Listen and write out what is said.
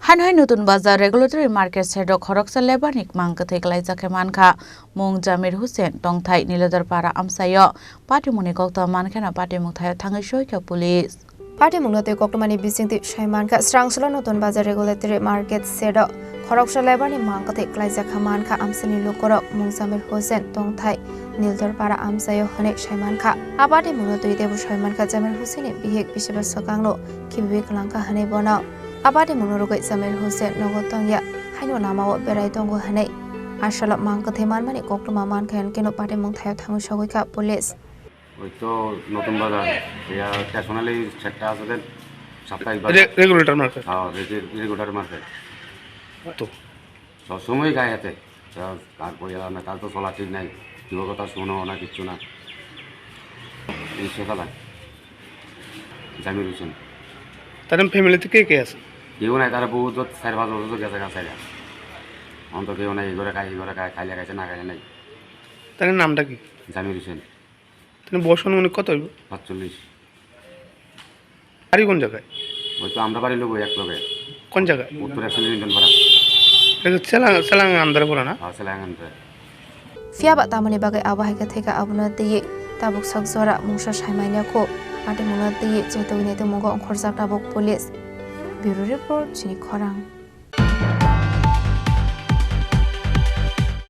Haino Natun Bazar regulatory market sedo Khoroksa lebanik Mangkwthwi Kwlaijakhe Mankha mung Jamir Hussein tongthai Tripura amsayo party muni kokta Mankha na party mungthai thangai soika police party mungnote koktomani bisingti Mankha strangslo Natun Bazar regulatory market sedo Khoroksa lebanik Mangkwthwi Kwlaijakhe Mankha amsani lokorok mung Jamir Hussein tongthai Tripura amsayo hane Mankha party mungnote debu Mankha Jamir Hussein bihek bishibar sokangno kibibe klangka hane bona Abadi menurut Jamir Hussein nogotongya Haino nama berai tonggo hane asal Mangkwthwi manmani kokluma Mankha keno party mungthai thangu sogoika police Itu Natun Bazar ya occasionally setta আছে সাপ্তাহিক regulator market হ্যাঁ regular market তো সব সময় গায়ে হাতে তারপরে না তার তো চলা ঠিক নাই কেউ কথা শোনো না কিচ্ছু না এই সকালে জামির হোসেন তার ফ্যামিলিতে কে আছে কেউ নাই তারা বহুত 4-5 বছর গেছে গেছে অন্ত কেউ নাই এগোরে খাই খাইলে খাইছে না খাইলে নাই তার নামটা কি জামির হোসেন তিনি বয়স অনুমানিক কত হইব 45 বাড়ি কোন জায়গায় ওই তো আমরা বাড়ি লোক এক লোকে কোন জায়গায় উত্তর অ্যাক্সিডেন্ট নিটন পাড়া এটা সেলাং আন্দারে পড়া না হ্যাঁ সেলাং আন্দারে Fiaba tamani bagai abahika theka abuna tiye tabuk saksora mungsa Haino ko party mungna tiye chaitawini te mungo khorjak tabuk police Bureau report Chini Khorang